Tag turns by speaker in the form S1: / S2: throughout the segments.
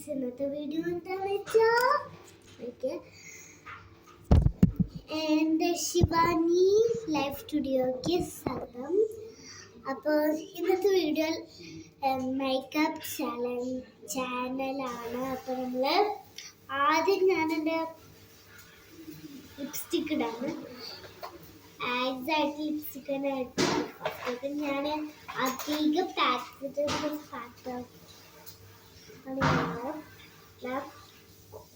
S1: Guys, ഇന്നത്തെ video എന്താണെന്ന് വെച്ചാൽ എൻ്റെ ശിവാനി ലൈഫ് സ്റ്റുഡിയോയ്ക്ക് സ്വാഗതം. അപ്പോൾ ഇന്നത്തെ വീഡിയോ മേക്കപ്പ് ചാനലാണ്. അപ്പോൾ നമ്മൾ ആദ്യം ഞാനെൻ്റെ ലിപ്സ്റ്റിക്ക് ഇടാണ്. ആയിട്ട് ലിപ്സ്റ്റിക്ക് തന്നെ ഇട്ട് ഞാൻ അധികം പാക്ക്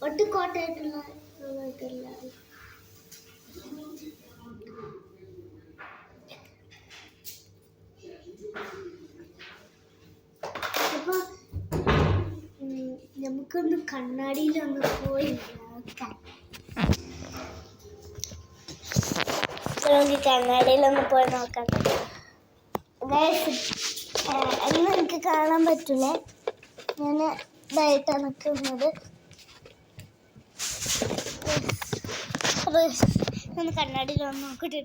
S1: ഒട്ടുകോട്ടായിട്ടുള്ള അപ്പൊ നമുക്കൊന്ന് കണ്ണാടിയിലൊന്ന് പോയി നോക്കാം. കണ്ണാടിയിലൊന്ന് പോയി നോക്കാം. എന്നും എനിക്ക് കാണാൻ പറ്റൂലേ, ഞാൻ ഇതായിട്ടാണ് നിൽക്കുന്നത്. അപ്പോൾ ഒന്ന് കണ്ണാടിയിലൊന്ന് നോക്കട്ടെ.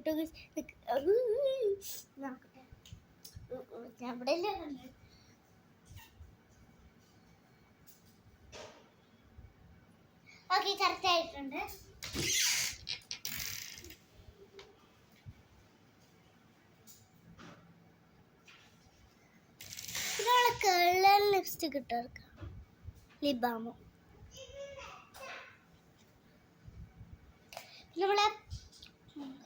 S1: നോക്കട്ടെ, ഞാൻ ഇവിടെ ഇല്ല. ഓക്കെ, കറക്റ്റ് ആയിട്ടുണ്ട്. കളർ ലിപ്സ്റ്റിക് ഇട്ടെടുക്കാം, ലിപ് ബാം. നമ്മളെ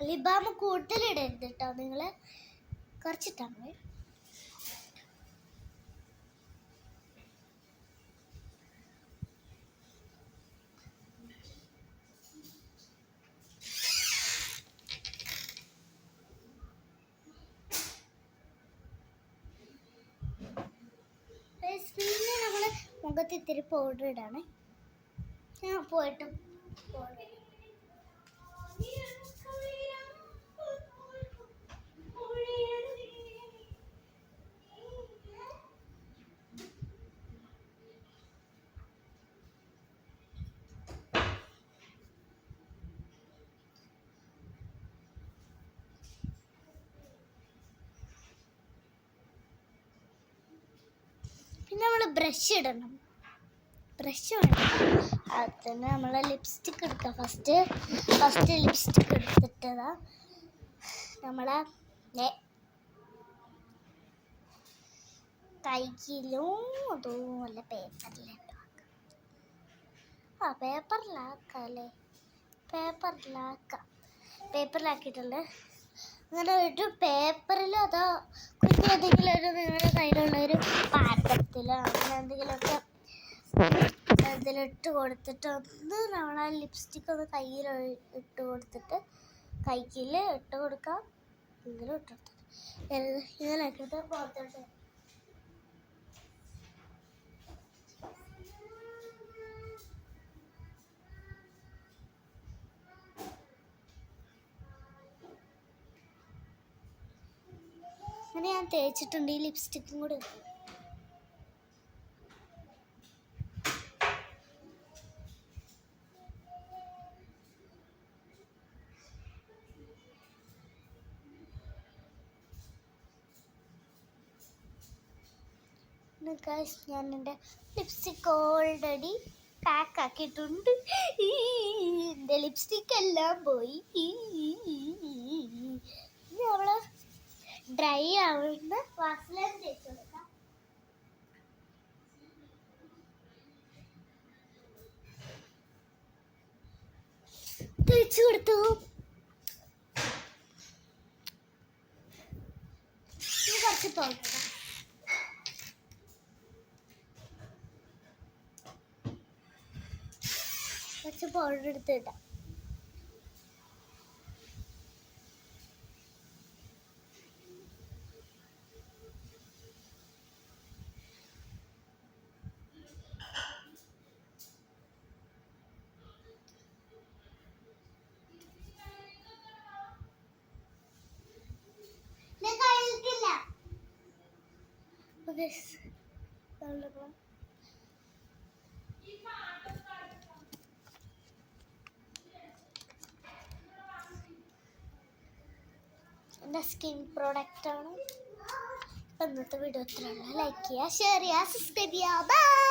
S1: ലിപ് ബാം കൂടുതലിടരുത് കേട്ടോ, നിങ്ങൾ കുറച്ചിട്ടാൽ മതി. പിന്നെ നമ്മൾ മുഖത്ത് ഇത്തിരി പൗഡർ ഇടാണ്. ഞാൻ പോയിട്ടും പിന്നെ നമ്മൾ ബ്രഷ് ഇടണം. ബ്രഷ് വേണം. അതിന് നമ്മൾ ലിപ്സ്റ്റിക്ക് എടുക്കാം. ഫസ്റ്റ് ലിപ്സ്റ്റിക്ക് എടുത്തിട്ടതാ നമ്മളെ കൈയിലും അതുമല്ല പേപ്പറിലിട്ടാക്കാം. പേപ്പറിലാക്കാം. പേപ്പറിലാക്കിയിട്ടുണ്ട്. അങ്ങനെ ഒരു പേപ്പറിലോ അതോ കുഞ്ഞെന്തെങ്കിലും ഒരു നിങ്ങളുടെ കയ്യിലുള്ള ഒരു പാത്രത്തിലോ അങ്ങനെ എന്തെങ്കിലുമൊക്കെ ഇതിലിട്ട് കൊടുത്തിട്ട് ഒന്ന് നമ്മൾ ആ ലിപ്സ്റ്റിക്ക് ഒന്ന് കയ്യിൽ ഇട്ട് കൊടുത്തിട്ട് കൈക്കിൽ ഇട്ട് കൊടുക്കാം. ഇങ്ങനെ ഇട്ട് കൊടുത്തിട്ട് ഇങ്ങനെ ഇട്ടിട്ട് പുറത്തോട്ട് അങ്ങനെ ഞാൻ തേച്ചിട്ടുണ്ട്. ഈ ലിപ്സ്റ്റിക്കും കൂടെ ഞാൻ എൻ്റെ ലിപ്സ്റ്റിക്ക് ഓൾറെഡി പാക്ക് ആക്കിയിട്ടുണ്ട്. എൻ്റെ ലിപ്സ്റ്റിക്ക് എല്ലാം പോയി. നമ്മൾ ഡ്രൈ ആവുന്ന വാസലിൻ തേച്ച് കൊടുക്കാം. തേച്ച് കൊടുത്തു. കുറച്ച് പൗഡർ എടുത്ത് ഇടാം. എൻ്റെ സ്കിൻ പ്രോഡക്റ്റാണ്. ഇന്നത്തെ വീഡിയോ ഇത്രയുള്ള. ലൈക്ക് ചെയ്യുക, ഷെയർ ചെയ്യുക, സബ്സ്ക്രൈബ് ചെയ്യുക. ബൈ.